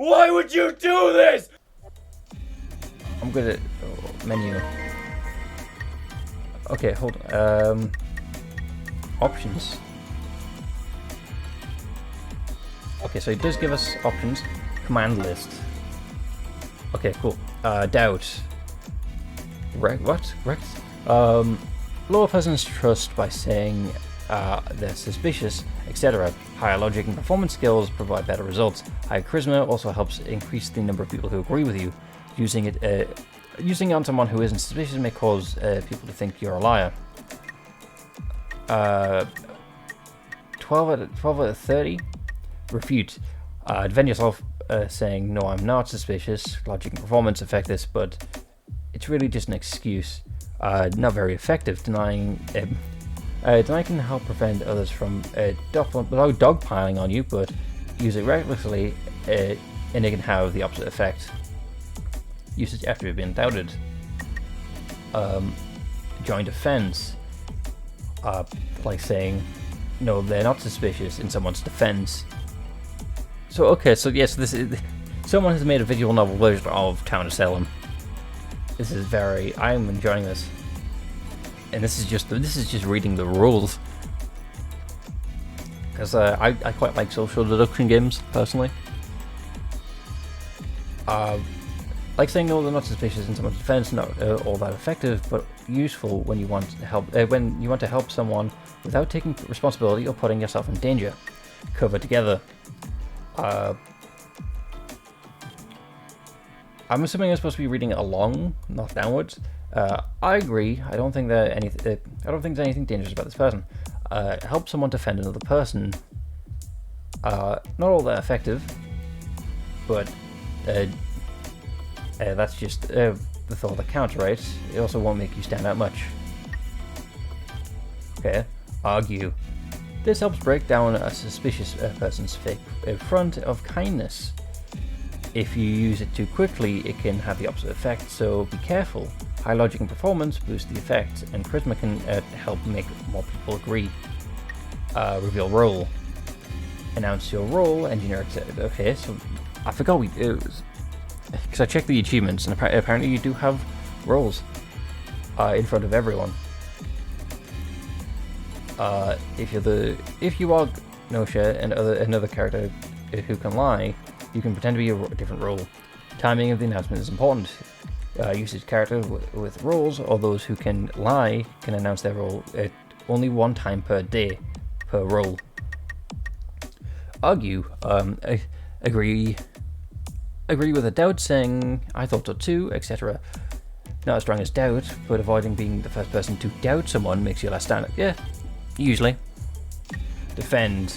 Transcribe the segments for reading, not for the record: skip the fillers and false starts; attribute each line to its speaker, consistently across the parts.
Speaker 1: Why would you do this?
Speaker 2: I'm good at menu. Okay, hold on. Options. Okay, so it does give us options. Command list. Okay, cool. Doubt. What? Rex? Lower person's trust by saying they're suspicious, etc. Higher logic and performance skills provide better results. Higher charisma also helps increase the number of people who agree with you. Using it on someone who isn't suspicious may cause people to think you're a liar. 12 out of 30. Refute. Defend yourself saying, no, I'm not suspicious. Logic and performance affect this, but it's really just an excuse. Not very effective. Denying can help prevent others from dogpiling on you, but use it recklessly and it can have the opposite effect. Usage after you've been doubted. Join defense. Like saying, no, they're not suspicious in someone's defense. So okay, so yes, this is someone has made a visual novel version of Town of Salem. This is I'm enjoying this, and this is just reading the rules, because I quite like social deduction games personally. Like saying no, they're not suspicious in someone's defense, not all that effective, but useful when you want to help someone without taking responsibility or putting yourself in danger. Cover together. I'm assuming I'm supposed to be reading it along, not downwards. I agree. I don't think there's anything dangerous about this person. Help someone defend another person. Not all that effective, but that's just the thought that counts, right? It also won't make you stand out much. Okay. Argue. This helps break down a suspicious person's fake front of kindness. If you use it too quickly, it can have the opposite effect, so be careful. High logic and performance boost the effect, and charisma can help make more people agree. Reveal role. Announce your role, engineer, etc. Okay, so I forgot because I checked the achievements, and apparently you do have roles in front of everyone. If you are Gnosia and another character who can lie, you can pretend to be a different role. Timing of the announcement is important. Usage characters with roles or those who can lie can announce their role at only one time per day per role. Argue. Agree with a doubt, saying I thought so too, etc. Not as strong as doubt, but avoiding being the first person to doubt someone makes you less standard. Yeah, usually. Defend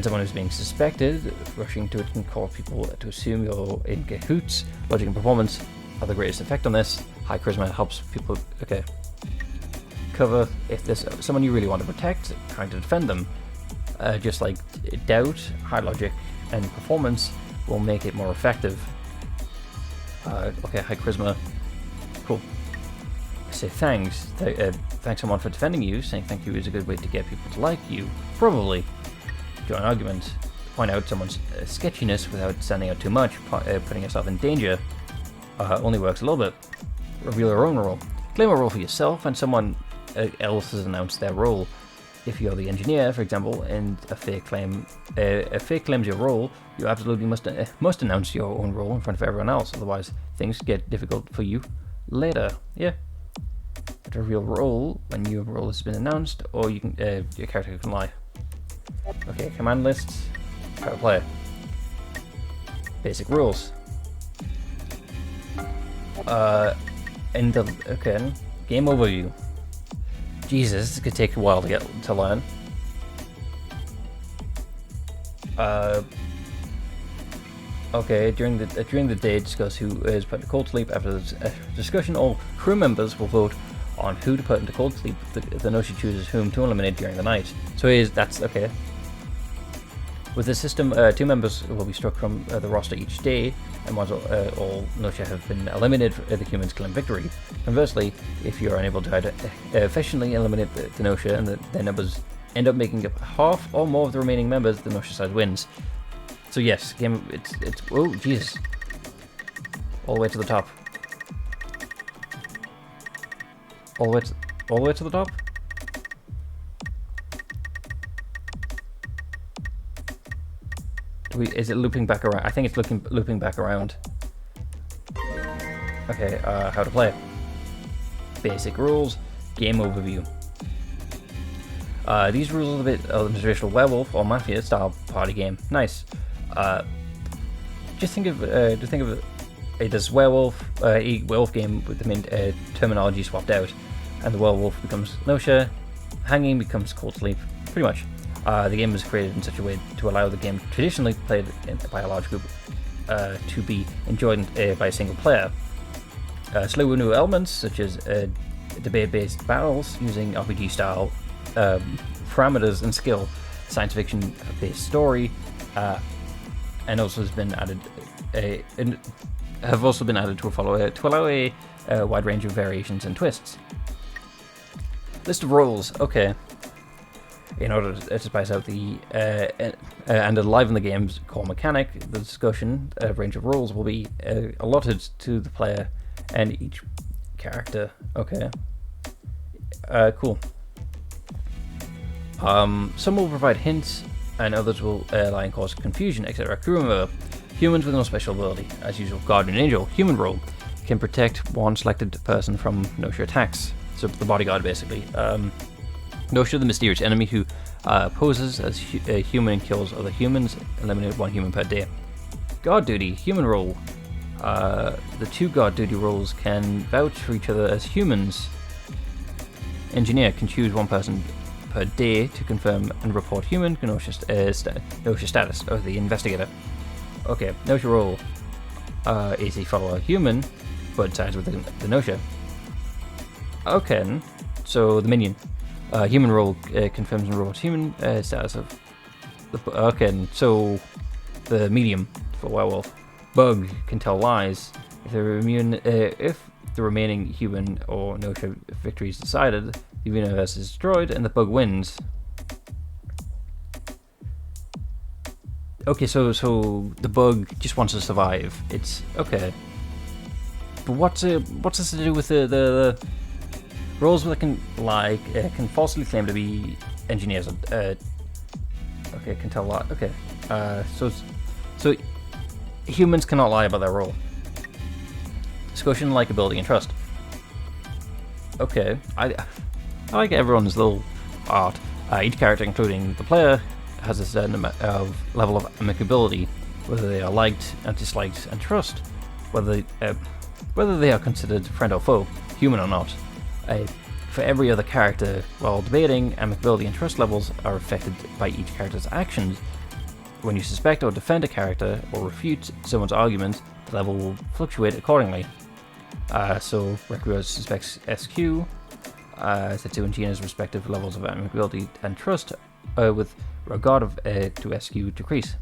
Speaker 2: someone who's being suspected. Rushing to it can cause people to assume you're in cahoots. Logic and performance have the greatest effect on this. High charisma helps people. Okay. Cover. If there's someone you really want to protect, trying to defend them. Just like doubt, high logic, and performance will make it more effective. Okay, high charisma. Cool. Say thanks. Thanks someone for defending you. Saying thank you is a good way to get people to like you. Probably. Join argument. Point out someone's sketchiness without standing out too much. Putting yourself in danger only works a little bit. Reveal your own role. Claim a role for yourself and someone else has announced their role. If you're the engineer, for example, and a fake claims your role, you absolutely must announce your own role in front of everyone else. Otherwise, things get difficult for you later. Yeah. To reveal role when your role has been announced, or you can your character can lie. Okay, command list. How to play. Basic rules. Okay. Game overview. Jesus, this could take a while to learn. Okay, during the day, discuss who is put into cold sleep. After the discussion, all crew members will vote on who to put into cold sleep. The Gnosia chooses whom to eliminate during the night. So that's okay. With the system, 2 members will be struck from the roster each day, and once all Gnosia have been eliminated, the humans claim victory. Conversely, if you're unable to efficiently eliminate the Gnosia and their numbers end up making up half or more of the remaining members, the Gnosia side wins. So yes, game. It's. Oh Jesus! All the way to the top. All the way to the top. Is it looping back around? I think it's looping back around. Okay, how to play. Basic rules, game overview. These rules are a bit of the traditional werewolf or mafia style party game. Nice. Just think of this werewolf, a werewolf game with the main terminology swapped out, and the werewolf becomes Gnosia, hanging becomes cold sleep, pretty much. The game was created in such a way to allow the game traditionally played by a large group to be enjoyed by a single player. Slew new elements such as debate-based battles using RPG-style parameters and skill, science fiction-based story, and also has been added to allow a wide range of variations and twists. List of roles. Okay. In order to spice out the and enliven the game's core mechanic, the discussion range of roles will be allotted to the player and each character. Okay. Cool. Some will provide hints, and others will lie and cause confusion, etc. Remember, humans with no special ability, as usual. Guardian Angel, human role, can protect one selected person from Gnosia attacks. So the bodyguard, basically. Gnosia, the mysterious enemy who poses as a human and kills other humans, eliminate one human per day. Guard duty, human role. The two guard duty roles can vouch for each other as humans. Engineer can choose one person per day to confirm and report human Gnosia status, or the investigator. Okay, Gnosia role is a follower human, but sides with the Gnosia. Okay, so the minion. Human role confirms and reports human status of the. Okay, so the medium for werewolf. Bug can tell lies. If the remaining human or Gnosia victory is decided, the universe is destroyed and the bug wins. Okay, so the bug just wants to survive. It's okay. But what's this to do with the roles that can lie, can falsely claim to be engineers? Okay, can tell lie. Okay, so humans cannot lie about their role. Discussion, likability, and trust. Okay, I like everyone's little art. Each character, including the player, has a certain level of amicability, whether they are liked and disliked, and trust, whether they are considered friend or foe, human or not. For every other character, while debating, amicability and trust levels are affected by each character's actions. When you suspect or defend a character or refute someone's argument, the level will fluctuate accordingly. So Requiem suspects SQ, Setsu and Gina's respective levels of amicability and trust with regard to SQ decrease.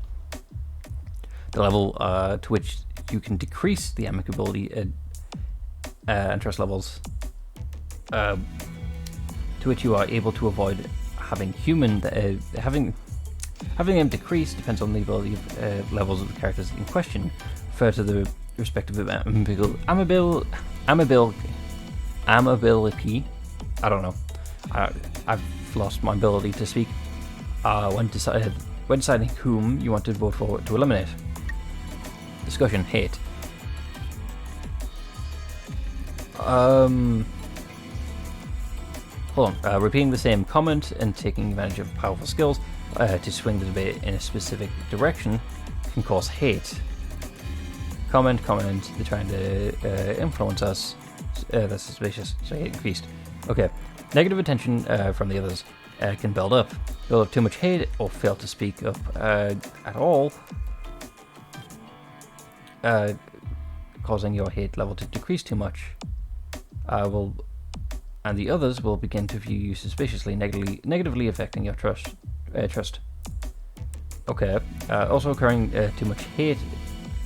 Speaker 2: The level to which you can decrease the amicability and trust levels to which you are able to avoid having having them decrease depends on the ability of levels of the characters in question. Refer to the respective amability. I don't know. I've lost my ability to speak. When deciding whom you want to vote for to eliminate. Discussion, hate. Hold on. Repeating the same comment and taking advantage of powerful skills to swing the debate in a specific direction can cause hate. Comment, they're trying to influence us. That's suspicious, so hate increased. Okay. Negative attention from the others can build up. Build up too much hate or fail to speak up at all, causing your hate level to decrease too much. And the others will begin to view you suspiciously, negatively affecting your trust. Okay. Also occurring too much hate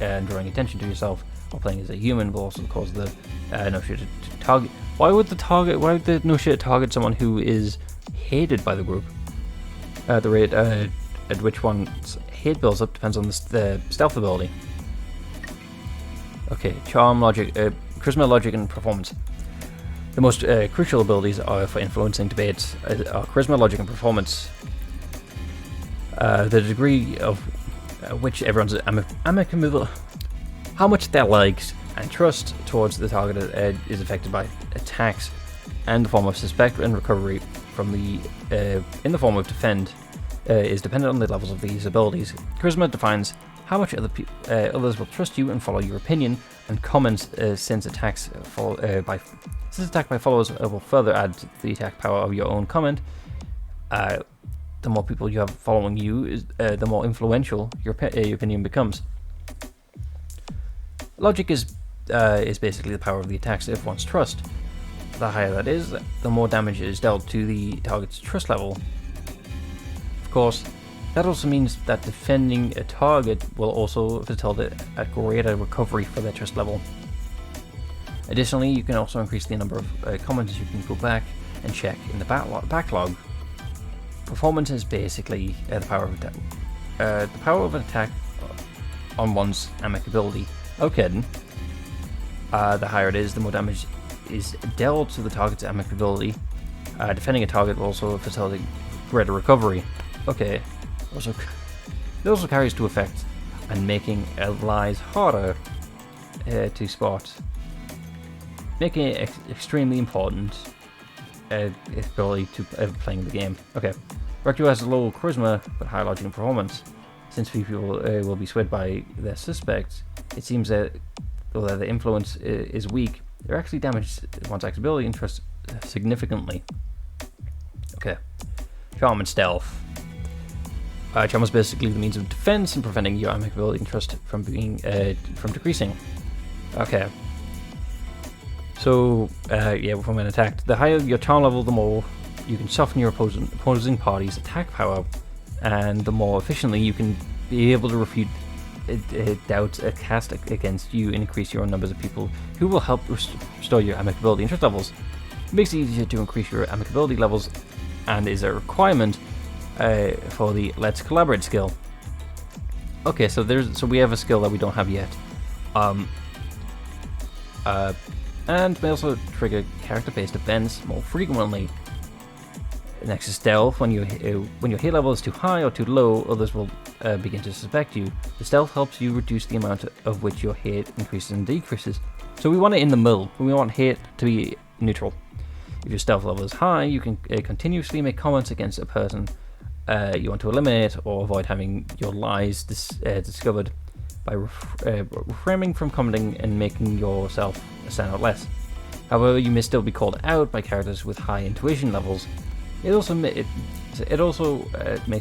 Speaker 2: and drawing attention to yourself while playing as a human will also cause the Gnosia to target. Why would the Gnosia target someone who is hated by the group? The rate at which one's hate builds up depends on the stealth ability. Okay, charm, logic, charisma, logic, and performance. The most crucial abilities are for influencing debates are charisma, logic, and performance. The degree of which everyone's amicable, how much their likes and trust towards the target is affected by attacks and the form of suspect and recovery from the in the form of defend is dependent on the levels of these abilities. Charisma defines how much others will trust you and follow your opinion, and comments since attacks attack by followers will further add to the attack power of your own comment. The more people you have following you, the more influential your opinion becomes. Logic is basically the power of the attacks of one's trust. The higher that is, the more damage is dealt to the target's trust level. Of course, that also means that defending a target will also facilitate a greater recovery for their trust level. Additionally, you can also increase the number of comments you can go back and check in the backlog. Performance is basically the power of an attack on one's amicability. Okay then. The higher it is, the more damage is dealt to the target's amicability. Defending a target will also facilitate greater recovery. Okay. It also carries to effect and making lies harder to spot, making it extremely important ability to playing the game. Okay. Recto has low charisma but high logic and performance. Since people will be swayed by their suspects, it seems that although the influence is weak, they're actually damaged one's ability and trust significantly. Okay. Charm and stealth. Charm is basically the means of defense and preventing your amicability and trust from decreasing. Okay. So, from an attack, the higher your charm level, the more you can soften your opposing party's attack power, and the more efficiently you can be able to refute doubts cast against you and increase your numbers of people who will help restore your amicability and trust levels. It makes it easier to increase your amicability levels and is a requirement for the Let's Collaborate skill. Okay, so we have a skill that we don't have yet. And may also trigger character-based events more frequently. Next is stealth. When your hit level is too high or too low, others will begin to suspect you. The stealth helps you reduce the amount of which your hate increases and decreases. So we want it in the middle. We want hate to be neutral. If your stealth level is high, you can continuously make comments against a person you want to eliminate or avoid having your lies discovered by refraining from commenting and making yourself stand out less. However, you may still be called out by characters with high intuition levels. It also makes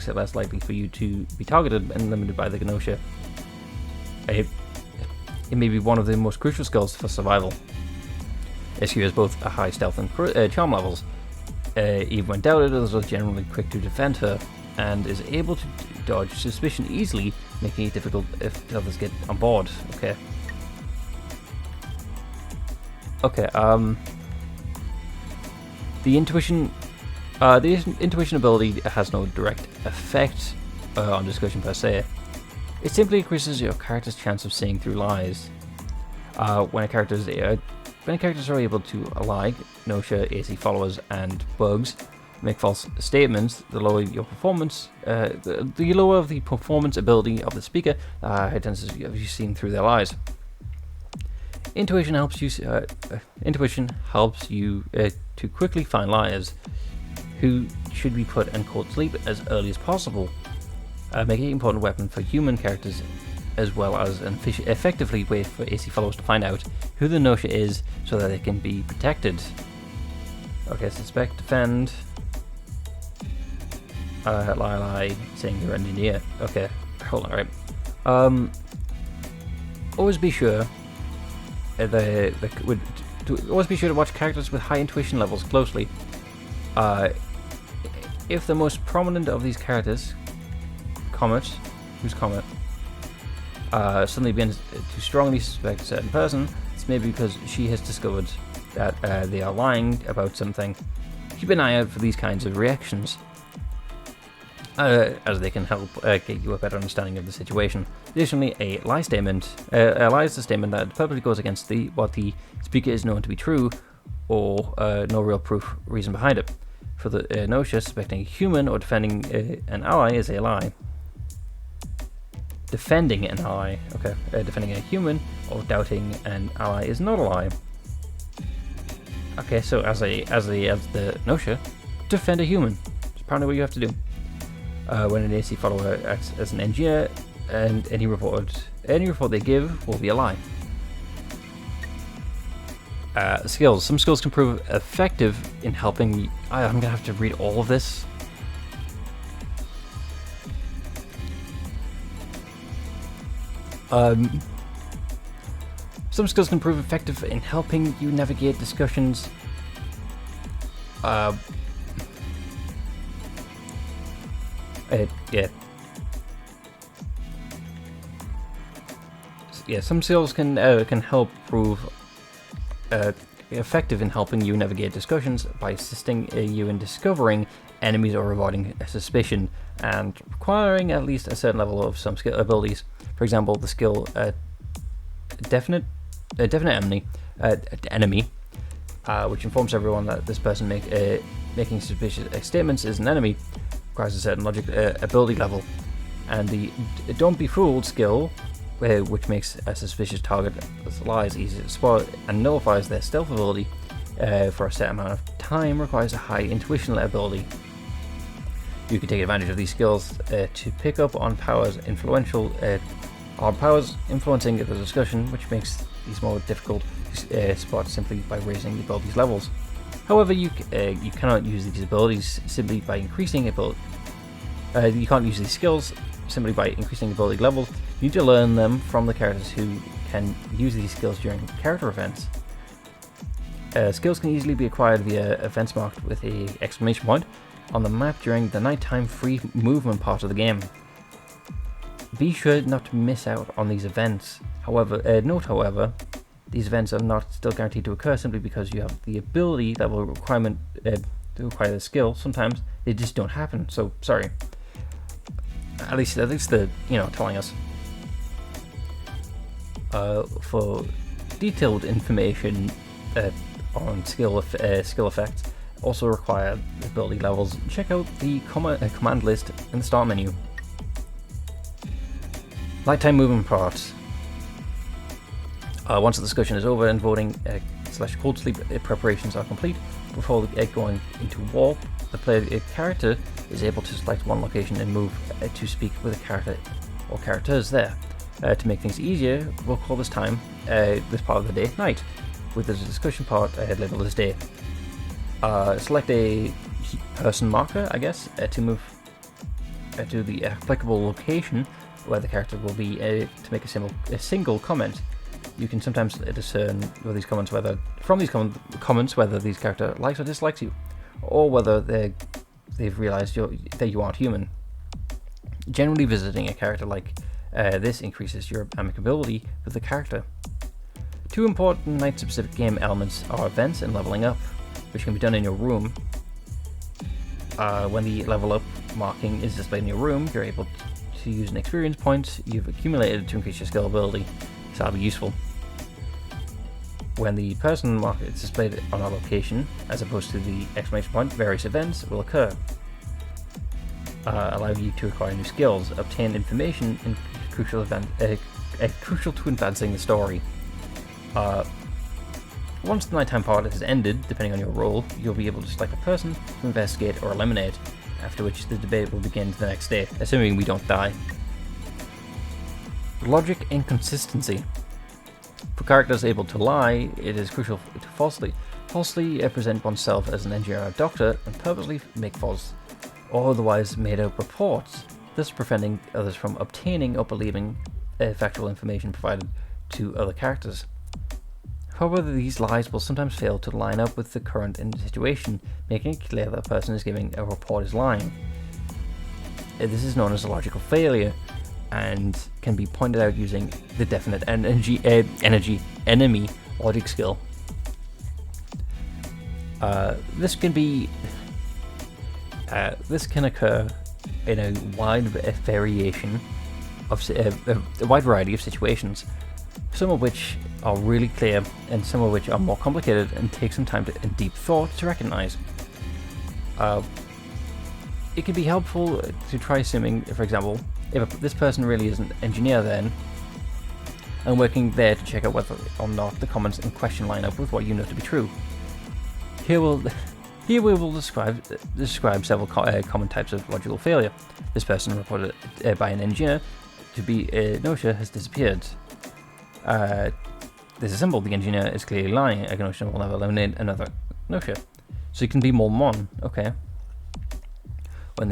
Speaker 2: it less likely for you to be targeted and limited by the Gnosia. It may be one of the most crucial skills for survival. SQ has both a high stealth and charm levels. Even when doubted, others are generally quick to defend her, and is able to dodge suspicion easily, making it difficult if others get on board. Okay. The intuition ability has no direct effect on discussion per se. It simply increases your character's chance of seeing through lies. When characters are able to lie, Gnosia, AC followers, and bugs make false statements, the lower your performance, the lower the performance ability of the speaker, it tends to be seen through their lies. Intuition helps you to quickly find liars who should be put in cold sleep as early as possible, making it an important weapon for human characters, as well as an effectively way for AC followers to find out who the Gnosia is so that they can be protected. Okay, suspect, defend, lie, saying you're an engineer. Okay, hold on, right. Always be sure always be sure to watch characters with high intuition levels closely. If the most prominent of these characters, Comet, suddenly begins to strongly suspect a certain person, it's maybe because she has discovered that they are lying about something. Keep an eye out for these kinds of reactions. as they can help get you a better understanding of the situation. Additionally, a lie statement. A lie is a statement that purposely goes against what the speaker is known to be true, or no real proof reason behind it. For the Gnosia, suspecting a human or defending an ally is a lie. Defending an ally, okay. Defending a human or doubting an ally is not a lie. Okay, so as the Gnosia, defend a human. It's apparently what you have to do. When an AC follower acts as an engineer, and any report they give will be a lie. Skills. Some skills can prove effective in helping. I'm gonna have to read all of this. Some skills can prove effective in helping you navigate discussions. Some skills can help prove effective in helping you navigate discussions by assisting you in discovering enemies or avoiding suspicion, and requiring at least a certain level of some skill abilities. For example, the skill definite enemy, which informs everyone that this person making suspicious statements is an enemy, requires a certain logic ability level. And the don't be fooled skill, which makes a suspicious target lies easy to spot and nullifies their stealth ability for a set amount of time, requires a high intuition ability. You can take advantage of these skills to pick up on powers influential powers influencing the discussion, which makes these more difficult to spot simply by raising the abilities levels. However, you cannot use these abilities simply by increasing ability. You can't use these skills simply by increasing ability levels. You need to learn them from the characters who can use these skills during character events. Skills can easily be acquired via events marked with a exclamation point on the map during the nighttime free movement part of the game. Be sure not to miss out on these events. However, these events are not still guaranteed to occur simply because you have the ability level requirement to acquire the skill. Sometimes they just don't happen. So sorry. At least they're telling us. For detailed information on skill effects, also require ability levels, check out the command list in the start menu. Nighttime movement parts. Once the discussion is over and voting / cold sleep preparations are complete, before going into warp, the player character is able to select one location and move to speak with a character or characters there. To make things easier, we'll call this part of the day night, with the discussion part labeled as day. Select a person marker, I guess, to move to the applicable location where the character will be to make a single comment. You can sometimes discern from these comments whether these character likes or dislikes you, or whether they've realized that you aren't human. Generally, visiting a character like this increases your amicability with the character. Two important night-specific game elements are events and leveling up, which can be done in your room. When the level up marking is displayed in your room, you're able to use an experience point you've accumulated to increase your skill ability, so that'll be useful. When the person marker is displayed on a location, as opposed to the exclamation point, various events will occur, allowing you to acquire new skills, obtain information crucial to advancing the story. Once the nighttime part has ended, depending on your role, you'll be able to select a person to investigate or eliminate, after which the debate will begin the next day, assuming we don't die. Logic and consistency. For characters able to lie, it is crucial to falsely present oneself as an engineer or doctor and purposely make false or otherwise made up reports, thus preventing others from obtaining or believing factual information provided to other characters. However, these lies will sometimes fail to line up with the current situation, making it clear that a person is giving a report is lying. This is known as a logical failure, and can be pointed out using the definite enemy logic skill. This can occur in a wide variation of a wide variety of situations, some of which are really clear and some of which are more complicated and take some time and deep thought to recognize. It can be helpful to try assuming, for example, if this person really is an engineer then, and working there to check out whether or not the comments in question line up with what you know to be true. Here we will describe several common types of logical failure. This person reported by an engineer to be Gnosia has disappeared. This is simple. The engineer is clearly lying. A Gnosia will never eliminate another Gnosia. So it can be more than one. Okay. When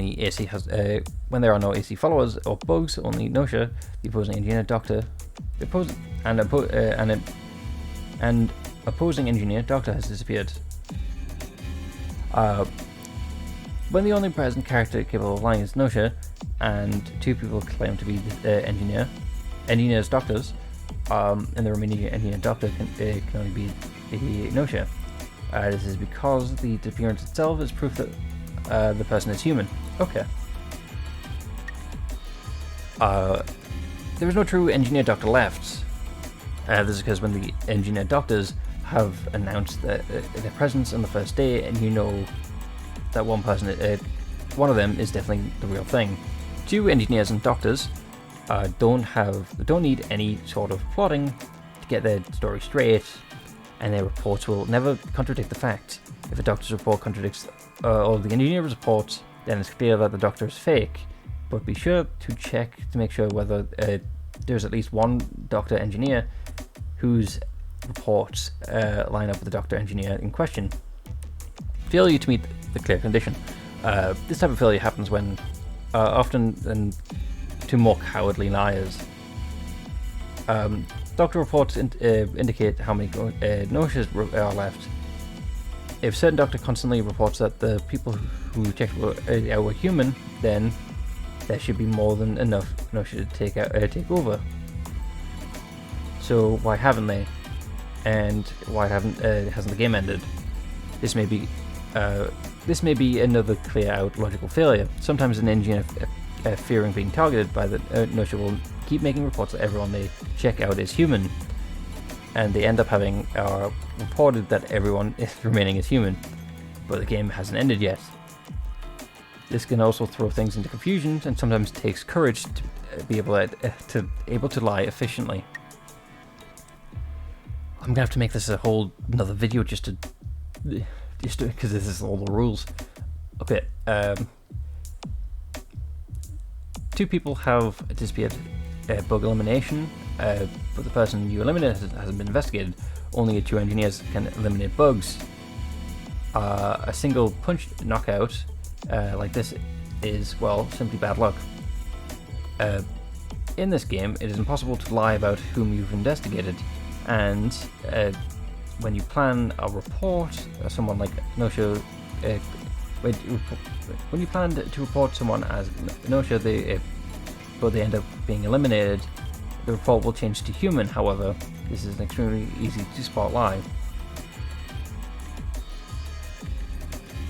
Speaker 2: there are no AC followers or bugs, only Gnosia, the opposing engineer, doctor, and opposing engineer, doctor has disappeared. When the only present character capable of lying is Gnosia, and two people claim to be the engineers, doctors, and the remaining engineer doctor can only be the Gnosia. This is because the disappearance itself is proof that the person is human. Okay. There is no true engineer doctor left. This is because when the engineer doctors have announced their presence on the first day, and you know that one of them is definitely the real thing. Two engineers and doctors don't need any sort of plotting to get their story straight, and their reports will never contradict the facts. If a doctor's report contradicts all the engineer's reports, then it's clear that the doctor is fake. But be sure to check to make sure whether there's at least one doctor engineer whose reports line up with the doctor engineer in question. Failure to meet the clear condition. This type of failure happens when often to more cowardly liars. Doctor reports indicate how many Gnosias are left. If certain doctor constantly reports that the people who checked were human, then there should be more than enough Gnosia to take over. So why haven't they? And why hasn't the game ended? This may be another clear out logical failure. Sometimes an engineer fearing being targeted by the Gnosia will keep making reports that everyone they check out is human, and they end up having reported that everyone is remaining is human, but the game hasn't ended yet. This can also throw things into confusion, and sometimes takes courage to be able to lie efficiently. I'm gonna have to make this a whole another video just to because this is all the rules. Okay, two people have disappeared. Bug elimination, but the person you eliminate hasn't been investigated. Only two engineers can eliminate bugs. A single punch knockout like this is, well, simply bad luck. In this game, it is impossible to lie about whom you've investigated, and when you plan a report, someone like Gnosia, when you plan to report someone as Gnosia, but they end up being eliminated, the report will change to human. However, this is an extremely easy to spot lie.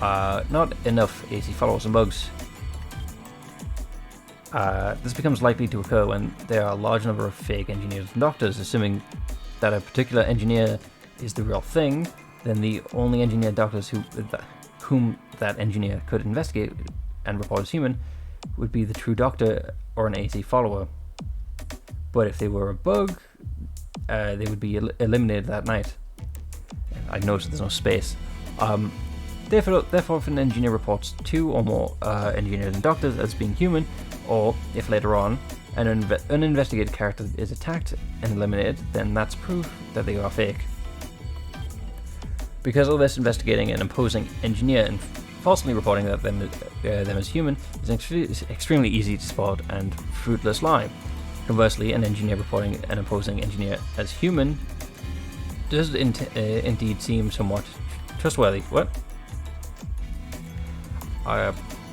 Speaker 2: Not enough AC followers and bugs. This becomes likely to occur when there are a large number of fake engineers and doctors. Assuming that a particular engineer is the real thing, then the only engineer doctors whom that engineer could investigate and report as human would be the true doctor or an AC follower. But if they were a bug, they would be eliminated that night. I noticed there's no space. Therefore, if an engineer reports two or more engineers and doctors as being human, or if later on an uninvestigated character is attacked and eliminated, then that's proof that they are fake. Because of this, investigating an opposing engineer and falsely reporting that them as human is extremely easy to spot and fruitless lie. Conversely, an engineer reporting an opposing engineer as human does indeed seem somewhat trustworthy. What?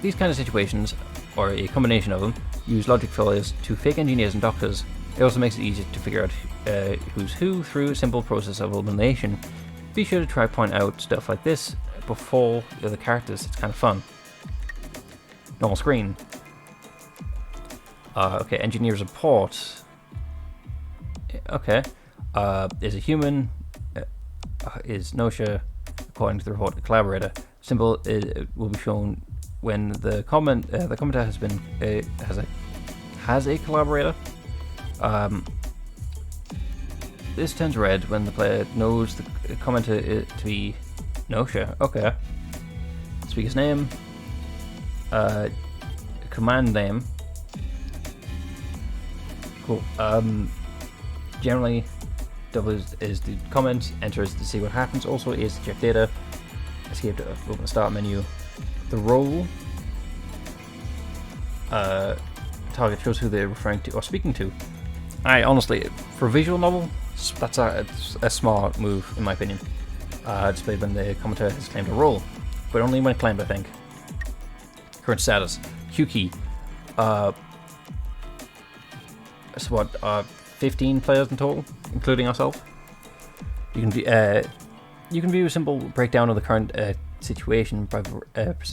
Speaker 2: These kind of situations, or a combination of them, use logic failures to fake engineers and doctors. It also makes it easier to figure out who's who through a simple process of elimination. Be sure to try point out stuff like this before the other characters. It's kind of fun. Normal screen. Okay, engineer's report. Okay. Is a human. Is Gnosia, according to the report, a collaborator. Symbol will be shown when the commenter has been has a collaborator. This turns red when the player knows the commenter to be Gnosia. Okay. Speaker's name. Command name. Cool. Generally, double is the comment, enter is to see what happens, also is to check data, escape to open the start menu. The role, target shows who they're referring to or speaking to. I honestly, for a visual novel, that's a smart move in my opinion. Displayed when the commenter has claimed a role, but only when claimed, I think. Current status, Q key. So what? 15 players in total, including ourselves. You can view a simple breakdown of the current situation by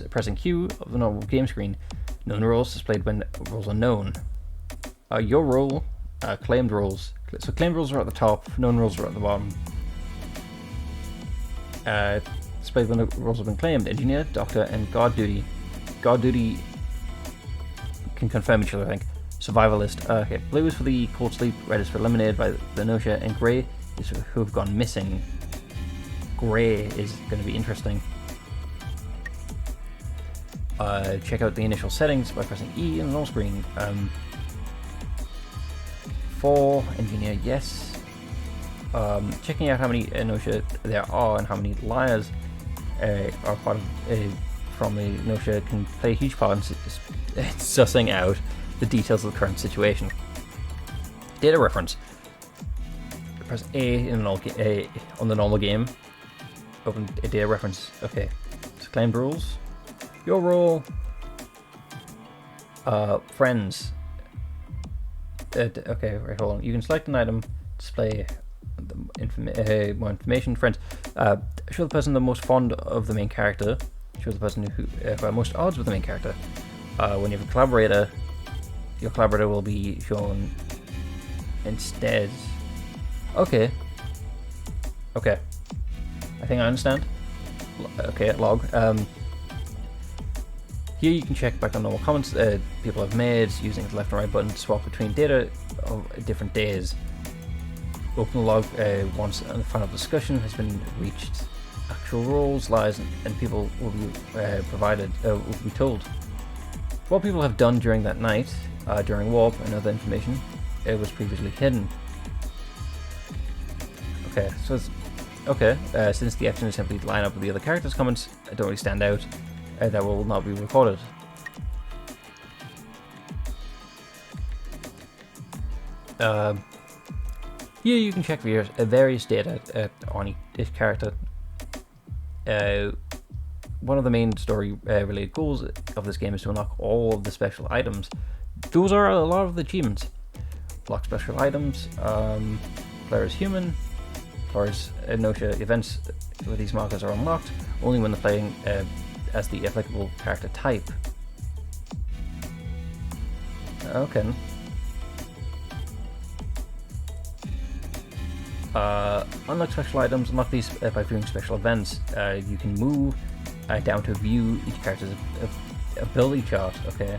Speaker 2: pressing Q of the normal game screen. Known roles displayed when roles are known. Your role, claimed roles. So claimed roles are at the top, known roles are at the bottom. Displayed when the roles have been claimed. Engineer, Doctor, and Guard Duty. Guard Duty can confirm each other, I think. Survivalist. Okay, blue is for the cold sleep, red is for eliminated by the Gnosia, and grey is for who have gone missing. Grey is going to be interesting. Check out the initial settings by pressing E on the normal screen. For engineer, yes. Checking out how many Gnosia there are and how many liars are part of from the Gnosia can play a huge part in sussing out the details of the current situation. Data reference. Press A in on the normal game. Open a data reference. Okay. So claimed rules. Your role. Friends. Okay, right, hold on. You can select an item, display more information. Friends. Show the person the most fond of the main character. Show the person who are most odds with the main character. When you have a collaborator, your collaborator will be shown instead. Okay. Okay. I think I understand. Okay, log. Here you can check back on normal comments people have made using the left and right button to swap between data of different days. Open the log once the final discussion has been reached. Actual roles, lies, and people will be will be told. What people have done during that night, during warp and other information, it was previously hidden. Okay, so it's, okay, since the action is simply to line up with the other characters' comments, don't really stand out, that will not be recorded. Here you can check various data on each character. One of the main story related goals of this game is to unlock all of the special items. Those are a lot of the achievements. Unlock special items, player is human, players Gnosia events with these markers are unlocked only when they're playing as the applicable character type. Okay. Unlock special items, unlock these by viewing special events. You can move down to view each character's ability chart. Okay.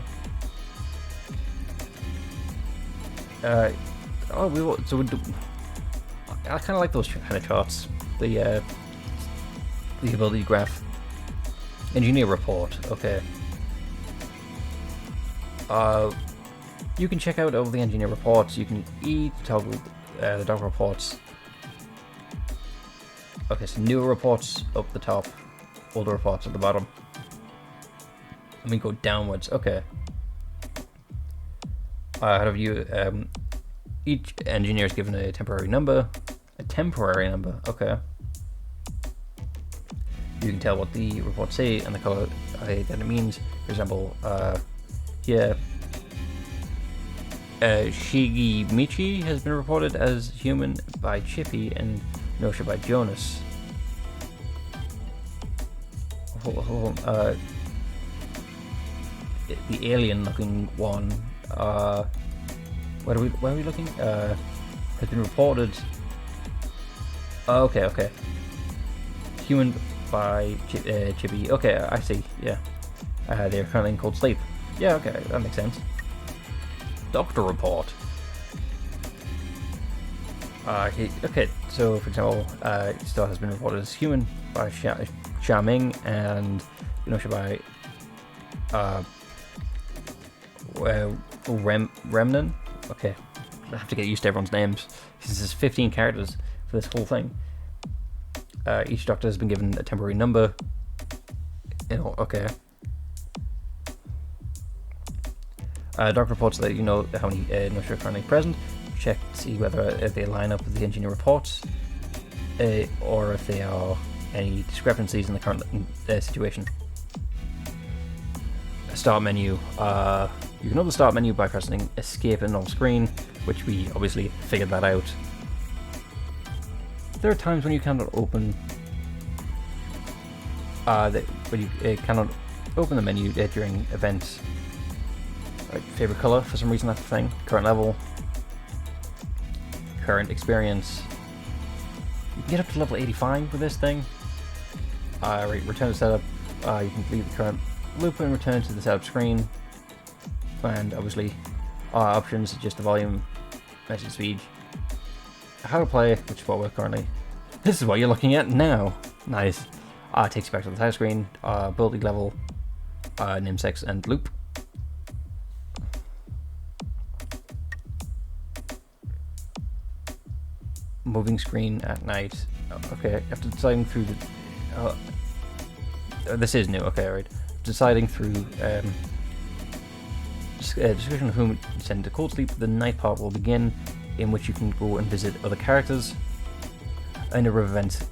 Speaker 2: I kind of like those kind of charts. The ability graph. Engineer report. Okay. You can check out all the engineer reports. You can toggle the dog reports. Okay, so newer reports up the top, older reports at the bottom. Let me go downwards. Okay. How do you? Each engineer is given a temporary number. A temporary number. Okay. You can tell what the reports say and the color that it means. For example, here, Shigi Michi has been reported as human by Chippy and Gnosia by Jonas. Hold on. The alien-looking one Where are we looking? Has been reported. Okay. Human by Chippy. Okay, I see. Yeah. They're currently in cold sleep. Yeah, okay, that makes sense. Doctor report. Okay, so for example, Star has been reported as human by Xiaming and Gnosia by Remnan. Okay, I have to get used to everyone's names. This is 15 characters for this whole thing. Each doctor has been given a temporary number. Okay. Doctor reports that you know how many Gnosia are currently present. Check to see whether they line up with the engineer reports, or if there are any discrepancies in the current situation. Start menu. You can open the start menu by pressing escape in normal screen, which we obviously figured that out. There are times when you cannot open cannot open the menu during events. Right, favorite color, for some reason that's the thing. Current level. Current experience. You can get up to level 85 with this thing. Right, return to setup. You can leave the current loop and return to the setup screen. And obviously, options, just the volume, message speed. How to play, which is what we're currently. This is what you're looking at now. Nice. Takes you back to the title screen. Ability level, namesecks, and loop. Moving screen at night. Okay, after deciding through the. This is new. Okay, right. Deciding through description of whom you send to cold sleep. The night part will begin, in which you can go and visit other characters. A number of events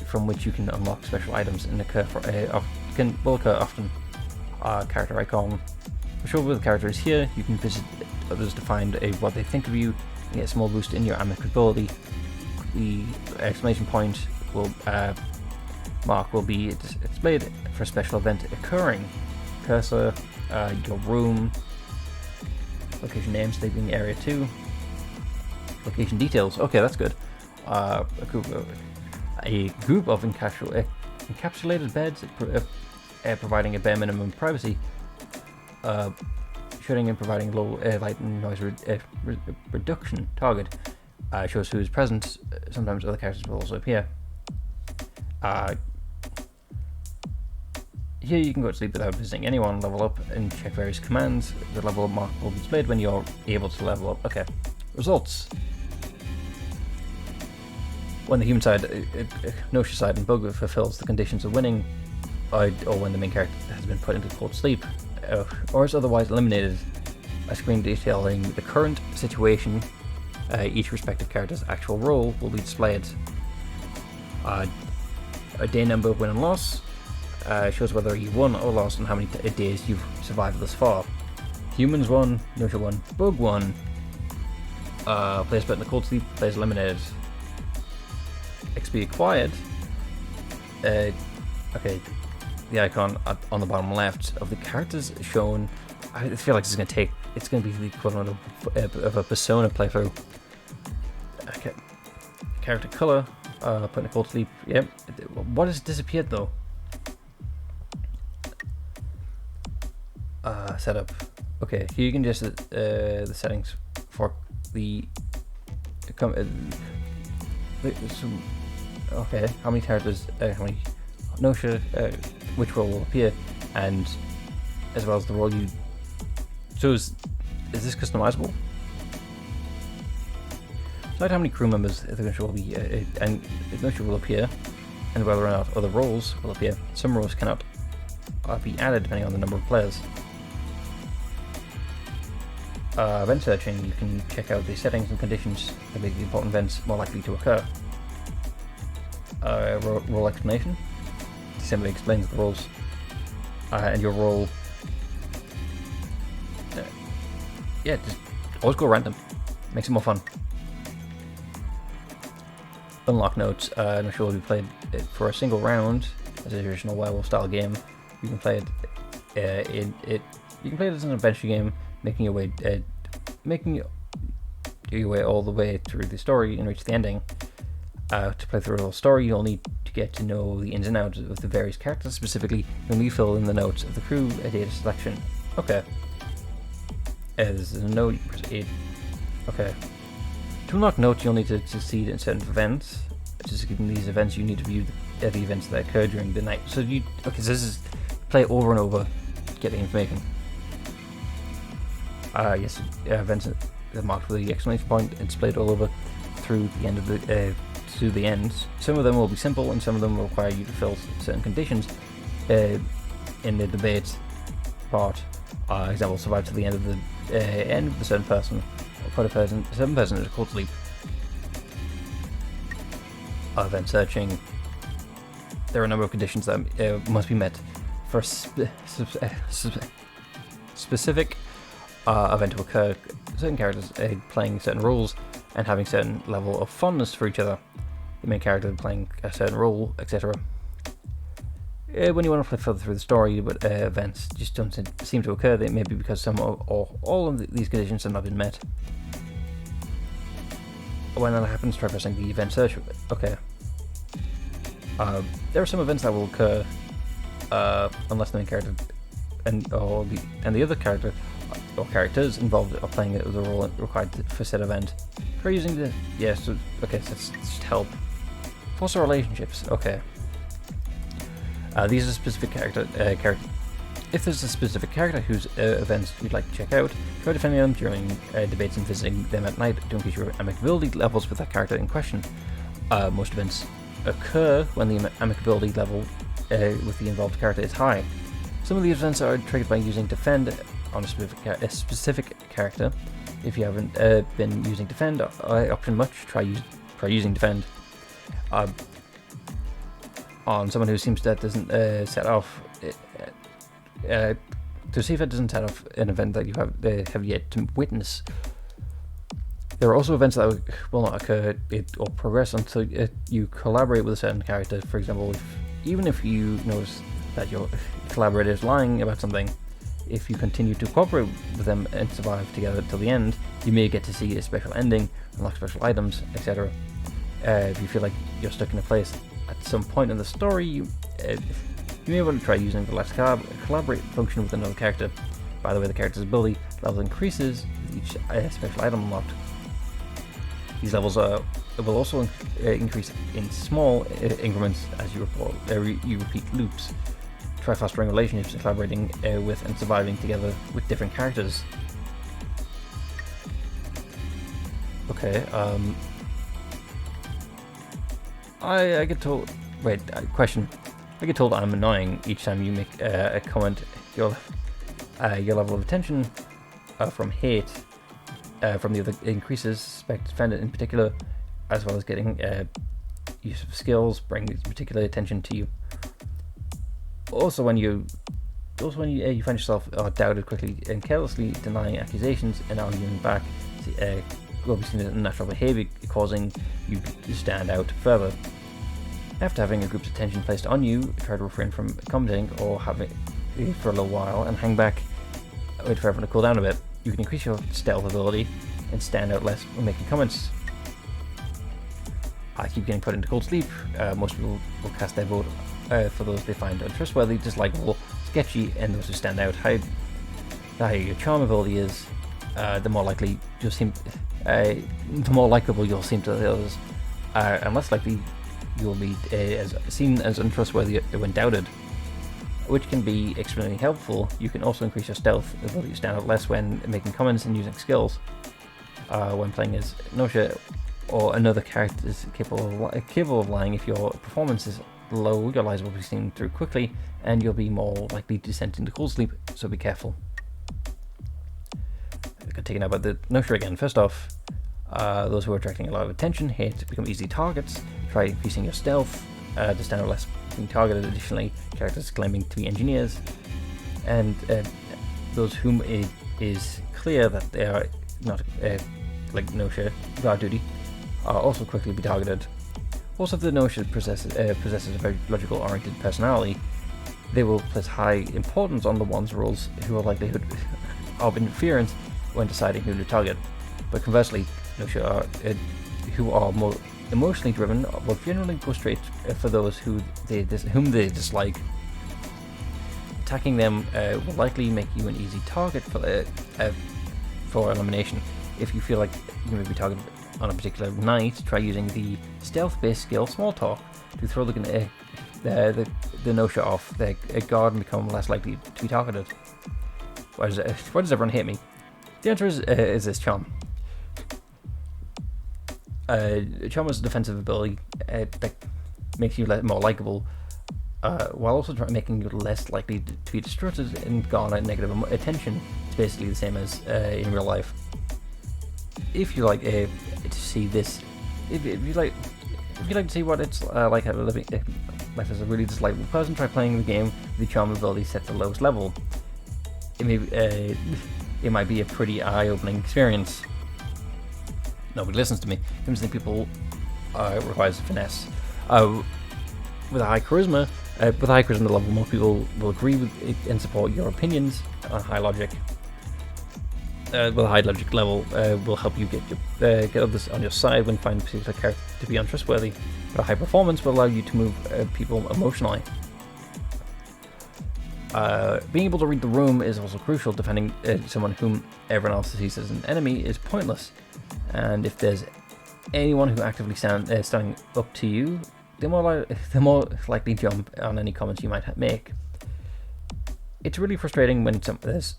Speaker 2: from which you can unlock special items and will occur often. Character icon. For sure, with the characters here, you can visit others to find what they think of you and get a small boost in your amicability. The exclamation point mark will be displayed for a special event occurring. Cursor, your room, location name, sleeping area 2, location details. Okay, that's good. A group of encapsulated beds providing a bare minimum privacy. Shooting and providing low light and noise reduction. Target. Shows who is present. Sometimes other characters will also appear. Here you can go to sleep without visiting anyone, level up, and check various commands. The level up mark will be displayed when you're able to level up. Okay. Results. When the human side, Gnosia side, and Bug fulfills the conditions of winning, or when the main character has been put into cold sleep, or is otherwise eliminated, a screen detailing the current situation. Each respective character's actual role will be displayed. A day number of win and loss shows whether you won or lost and how many days you've survived thus far. Humans won, Gnosia won, Bug won. Players put in the cold sleep, players eliminated. XP acquired. Okay, the icon on the bottom left of the characters shown. I feel like it's going to be the equivalent of a Persona playthrough. Okay. Character color, put in a cold sleep. Yep. What has disappeared though? Setup. Okay, here you can adjust the settings for the. Okay, how many characters? How many Gnosia? Which role will appear, and as well as the role you. So is this customizable? Select how many crew members the Gnosia will be, and the Gnosia will appear, and whether or not other roles will appear. Some roles cannot be added depending on the number of players. Event searching, you can check out the settings and conditions that make the important events more likely to occur. Role explanation simply explains the roles and your role. Yeah, just always go random. Makes it more fun. Unlock notes. I'm sure will be played for a single round as a traditional werewolf style game. You can play it You can play it as an adventure game making your way all the way through the story and reach the ending. To play through the whole story, you'll need to get to know the ins and outs of the various characters. Specifically, you'll need to fill in the notes of the crew, a data selection. Okay. There's a note, you press 8. Okay. To unlock notes, you'll need to succeed in certain events. To succeed in these events, you need to view the events that occur during the night. So so this is play it over and over, get the information. Yes, events are marked with the exclamation point and displayed all over through the end of the to the ends. Some of them will be simple, and some of them will require you to fill certain conditions. In the debate part, example, survive to the end of the certain person, or put a certain person in a cold sleep. Event searching. There are a number of conditions that must be met for a specific event to occur. Certain characters playing certain roles and having certain level of fondness for each other. The main character playing a certain role, etc. When you want to play further through the story, but events just don't seem to occur, they may be because some or all of these conditions have not been met. When that happens, try pressing the event search. Okay. There are some events that will occur unless the main character and the other character or characters involved are playing the role required for said event. Try using the so that's just help. Foster relationships. Okay. These are specific character. If there's a specific character whose events you'd like to check out, try defending them during debates and visiting them at night to increase your amicability levels with that character in question. Most events occur when the amicability level with the involved character is high. Some of these events are triggered by using defend on a specific character. If you haven't been using defend option much, try using defend. On someone who seems that doesn't set off to see if it doesn't set off an event that you have yet to witness. There are also events that will not occur or progress until you collaborate with a certain character. For example, even if you notice that your collaborator is lying about something, if you continue to cooperate with them and survive together till the end, you may get to see a special ending, unlock special items, etc. If you feel like you're stuck in a place at some point in the story, you may want to try using the let's collaborate function with another character. By the way, the character's ability level increases with each special item unlocked. These levels will also increase in small increments as you repeat loops. Try fostering relationships and collaborating with and surviving together with different characters. Okay, I get told... Wait, question. I get told I'm annoying each time you make a comment. Your level of attention from hate from the other increases. Suspect defendant in particular, as well as getting use of skills, bring particular attention to you. Also, when you find yourself doubted quickly and carelessly denying accusations and arguing back, will be seen as unnatural behaviour, causing you to stand out further. After having a group's attention placed on you, try to refrain from commenting or have it for a little while and hang back, wait for everyone to cool down a bit. You can increase your stealth ability and stand out less when making comments. Keep getting put into cold sleep. Most people will cast their vote for those they find untrustworthy, dislikable, sketchy, and those who stand out. The higher your charm ability is, the more likely you'll seem, the more likable you'll seem to the others, and less likely you will be seen as untrustworthy when doubted, which can be extremely helpful. You can also increase your stealth ability to stand out less when making comments and using skills. When playing as Gnosia or another character is capable of lying, if your performance is low, your lies will be seen through quickly, and you'll be more likely to descend into cold sleep, so be careful. Taking out about the Gnosia again. First off, those who are attracting a lot of attention, hate to become easy targets. Try increasing your stealth to stand out less being targeted. Additionally, characters claiming to be engineers and those whom it is clear that they are not like Gnosia, guard duty, are also quickly be targeted. Also, if the Gnosia possesses a very logical oriented personality, they will place high importance on the one's rules who are likelihood of interference when deciding who to target. But conversely, Gnosia who are more emotionally driven will generally go straight for those whom they dislike. Attacking them will likely make you an easy target for elimination. If you feel like you may be targeted on a particular night, try using the stealth-based skill Small Talk to throw the Gnosia off their guard and become less likely to be targeted. Why does everyone hate me? The answer is this charm. Charm is a defensive ability that makes you more likable, while also making you less likely to be distracted and garner negative attention. It's basically the same as in real life. If you like to see this, if you like to see what it's like living life as a really dislikable person, try playing the game with the charm ability set to the lowest level. It might be a pretty eye-opening experience. Nobody listens to me. Convincing people requires finesse. With a high charisma level, more people will agree with and support your opinions on high logic. With a high logic level, will help you get others on your side when finding a particular character to be untrustworthy. But a high performance will allow you to move people emotionally. Being able to read the room is also crucial. Defending someone whom everyone else sees as an enemy is pointless. And if there's anyone who actively standing up to you, they're more likely jump on any comments you might make. It's really frustrating when there's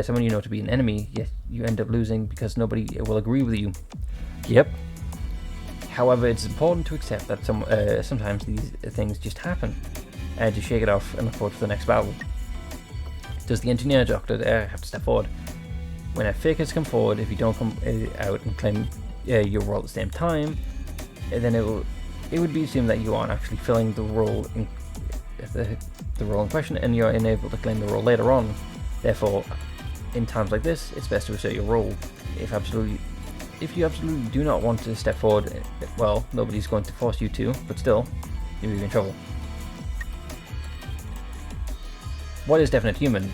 Speaker 2: someone you know to be an enemy, yet you end up losing because nobody will agree with you. Yep. However, it's important to accept that sometimes these things just happen, and to shake it off and look forward to the next battle. Does the engineer doctor have to step forward? When a fakers come forward, if you don't come out and claim your role at the same time, then it would be assumed that you aren't actually filling the role in question, and you're unable to claim the role later on. Therefore, in times like this, it's best to assert your role. If you absolutely do not want to step forward, well, nobody's going to force you to, but still, you'll be in trouble. What is definite human?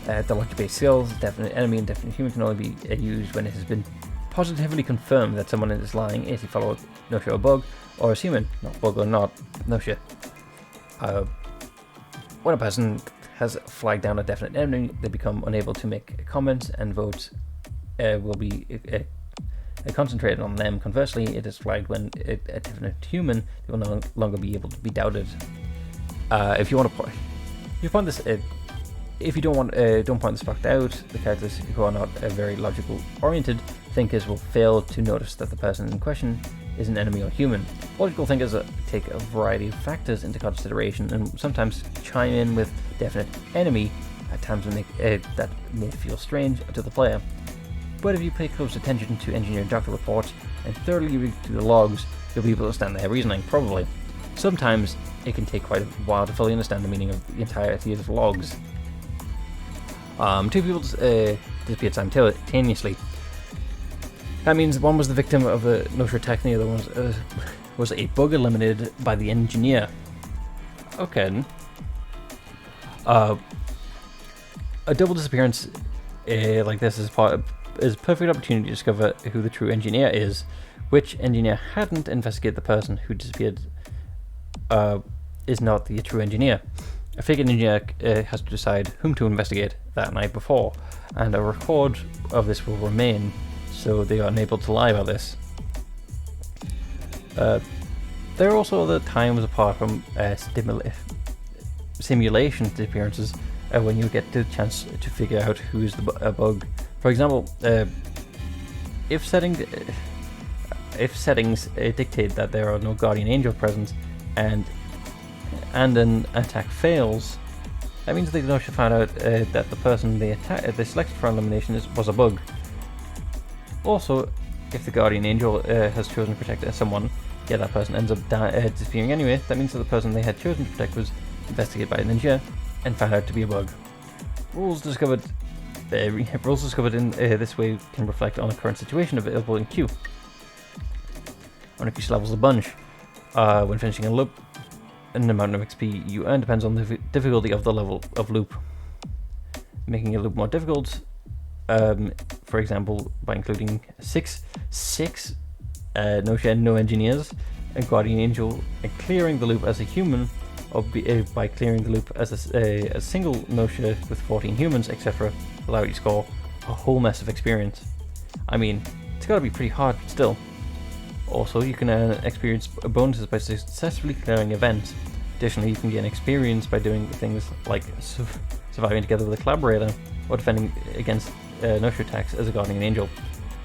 Speaker 2: The logic-based skills, definite enemy and definite human can only be used when it has been positively confirmed that someone is lying if you follow Gnosia or bug, or is human, not bug or not Gnosia. When a person has flagged down a definite enemy, they become unable to make comments, and votes will be concentrated on them. Conversely, it is flagged when a definite human, they will no longer be able to be doubted. If you point this don't point this fact out, the characters who are not very logical oriented thinkers will fail to notice that the person in question is an enemy or human. Logical thinkers take a variety of factors into consideration and sometimes chime in with definite enemy at times that may feel strange to the player. But if you pay close attention to engineer and doctor reports and thoroughly read through the logs, you'll be able to understand their reasoning, probably. Sometimes it can take quite a while to fully understand the meaning of the entirety of the logs. Two people disappeared simultaneously. That means one was the victim of the Gnosia attack and the other one was a bug eliminated by the engineer. Okay. A double disappearance like this is a perfect opportunity to discover who the true engineer is. Which engineer hadn't investigated the person who disappeared is not the true engineer. A fake engineer has to decide whom to investigate that night before, and a record of this will remain, so they are unable to lie about this. There are also other times apart from simulation disappearances when you get the chance to figure out who is a bug. For example, if settings dictate that there are no guardian angel present and an attack fails, that means the Gnosia found out that the person they selected for elimination was a bug. Also, if the guardian angel has chosen to protect someone, yet that person ends up disappearing anyway, that means that the person they had chosen to protect was investigated by a ninja and found out to be a bug. Rules discovered in this way can reflect on the current situation available in queue. On increased levels of bunch, when finishing a loop, and the amount of XP you earn depends on the difficulty of the level of loop. making a loop more difficult. For example, by including six Gnosia no engineers, a guardian angel, and clearing the loop as a human, or by clearing the loop as a single Gnosia with 14 humans, etc., allow you to score a whole mess of experience. I mean, it's gotta be pretty hard, but still. Also, you can earn experience bonuses by successfully clearing events. Additionally, you can gain experience by doing things like surviving together with a collaborator, or defending against Gnosia attacks as a guardian angel.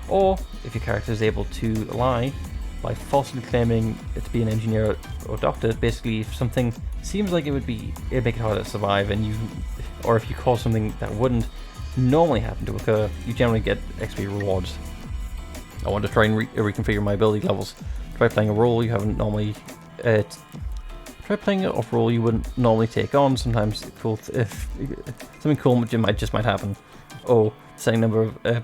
Speaker 2: Or, if your character is able to lie by falsely claiming to be an engineer or doctor, basically if something seems like it'd make it harder to survive, or if you cause something that wouldn't normally happen to occur, you generally get XP rewards. I want to try and reconfigure my ability levels. Try playing a role you haven't normally. Try playing a role you wouldn't normally take on. Sometimes something cool might happen. Oh, setting the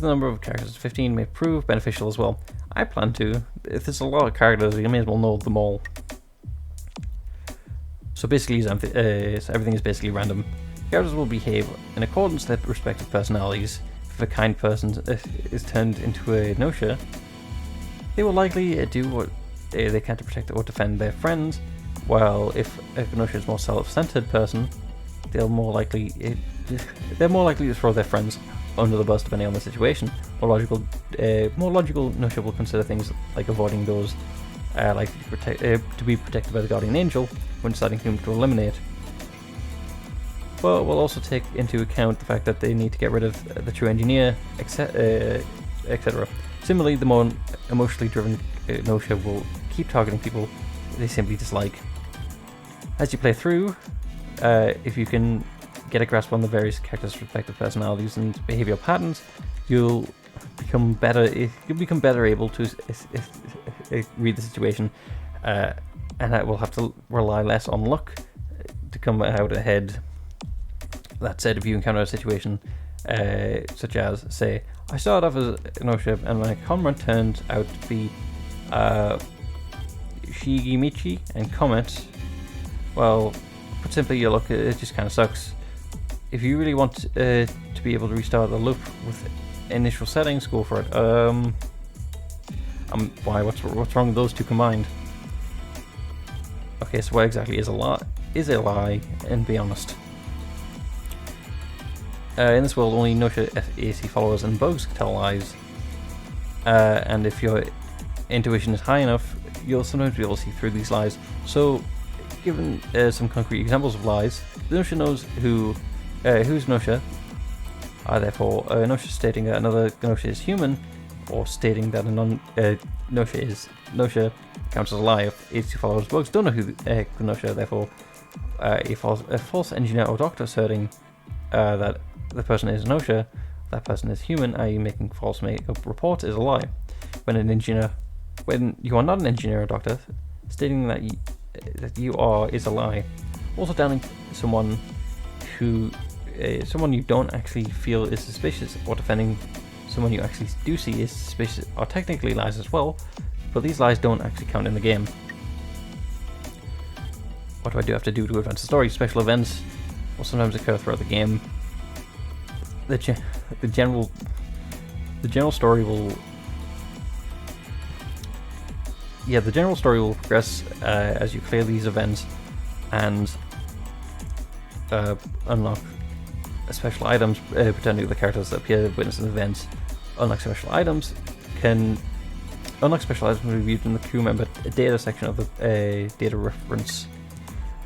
Speaker 2: number of characters to 15 may prove beneficial as well. I plan to. If there's a lot of characters, you may as well know them all. So basically, so everything is basically random. Characters will behave in accordance with their respective personalities. If a kind person is turned into a Gnosia, they will likely do what they can to protect or defend their friends, while if a Gnosia is a more self-centered person, they're more likely to throw their friends under the bus depending on the situation. More logical Gnosia will consider things like avoiding those to be protected by the guardian angel when deciding whom to eliminate. But we'll also take into account the fact that they need to get rid of the true engineer, etc. Similarly, the more emotionally driven Gnosia will keep targeting people they simply dislike. As you play through, if you can get a grasp on the various characters' respective personalities and behavioral patterns, you'll become better able to read the situation, and that will have to rely less on luck to come out ahead. That said, if you encounter a situation such as, say, I started off as a Gnosia and my comrade turned out to be Shigemichi and Comet, well, put simply, your luck, it just kind of sucks. If you really want to be able to restart the loop with initial settings, go for it. Why? What's wrong with those two combined? Okay, so what exactly is a lie? And be honest. In this world, only Gnosia AC followers and bugs can tell lies. And if your intuition is high enough, you'll sometimes be able to see through these lies. So, given some concrete examples of lies, the Gnosia knows who's Gnosia. Therefore, Gnosia stating that another Gnosia is human, or stating that a non-Gnosia is Gnosia, counts as a lie. If AC followers bugs don't know who Gnosia, therefore, a false engineer or doctor asserting that the person is Gnosia, that person is human, i.e. making false make-up reports, is a lie. When you are not an engineer or doctor, stating that you are is a lie. Also downing someone you don't actually feel is suspicious, or defending someone you actually do see is suspicious, are technically lies as well, but these lies don't actually count in the game. What do I have to do to advance the story? Special events will sometimes occur throughout the game. The general story will progress as you clear these events and unlock special items pertaining to the characters that appear witnessing events. Unlock special items can be viewed in the crew member data section of the data reference.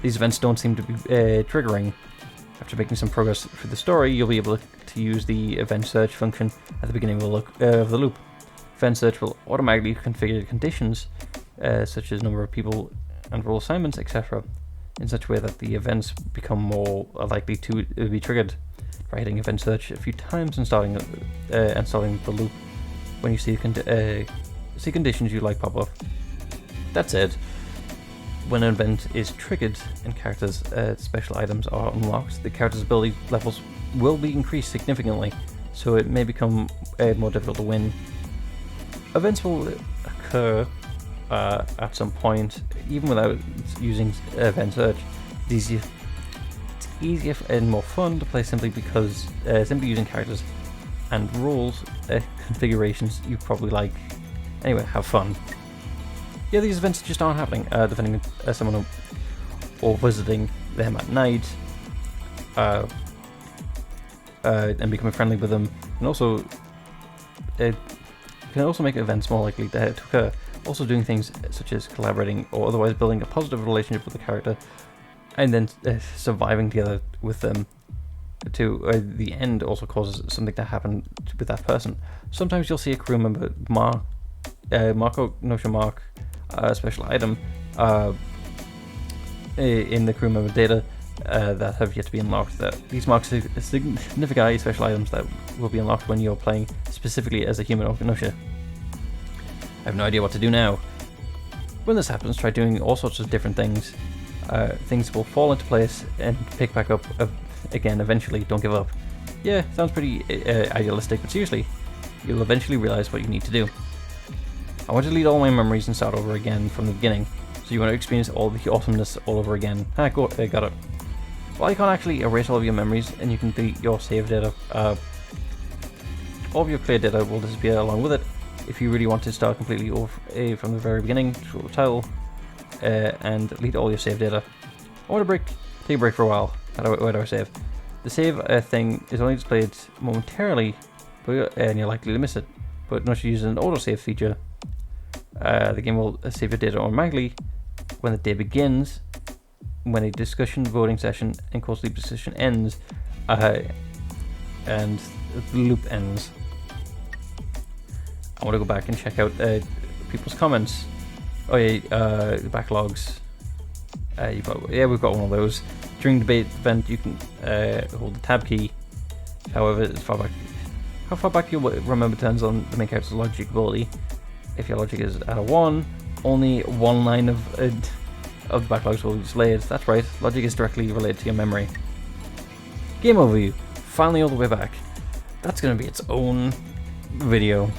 Speaker 2: These events don't seem to be triggering. After making some progress through the story, you'll be able to use the event search function at the beginning of the loop. Event search will automatically configure conditions such as number of people and role assignments, etc., in such a way that the events become more likely to be triggered. Try hitting event search a few times and starting the loop when you see conditions you like pop up. That said, when an event is triggered and characters' special items are unlocked, the character's ability levels will be increased significantly, so it may become more difficult to win. Events will occur at some point, even without using event search. It's easier and more fun to play simply because simply using characters and roles configurations you probably like. Anyway, have fun. Yeah, these events just aren't happening. Defending someone or visiting them at night, and becoming friendly with them, and also it can also make events more likely to occur. Also doing things such as collaborating or otherwise building a positive relationship with the character, and then surviving together with them to the end also causes something to happen with that person. Sometimes you'll see a crew member mark Gnosia mark a special item in the crew member data that have yet to be unlocked. These marks signify special items that will be unlocked when you're playing specifically as a human or Gnosia. I have no idea what to do now. When this happens, try doing all sorts of different things. Things will fall into place and pick back up again eventually. Don't give up. Yeah, sounds pretty idealistic, but seriously, you'll eventually realize what you need to do. I want to delete all my memories and start over again from the beginning, so you want to experience all the awesomeness all over again. Got it. Well, you can't actually erase all of your memories, and you can delete your save data. All of your clear data will disappear along with it. If you really want to start completely over from the very beginning, scroll the title and delete all your save data. I want to take a break for a while. Where do I save? The save thing is only displayed momentarily, and you're likely to miss it. But once you use an autosave feature, the game will save your data automatically when the day begins, when a discussion, voting session, and co-sleep session ends, and the loop ends. I want to go back and check out people's comments. Oh yeah, the backlogs. We've got one of those. During the debate event, you can hold the tab key. However, how far back you'll remember turns on the main character's logic ability. If your logic is at a 1, only one line of the backlogs will be displayed. That's right, logic is directly related to your memory. Game overview. Finally all the way back. That's going to be its own video.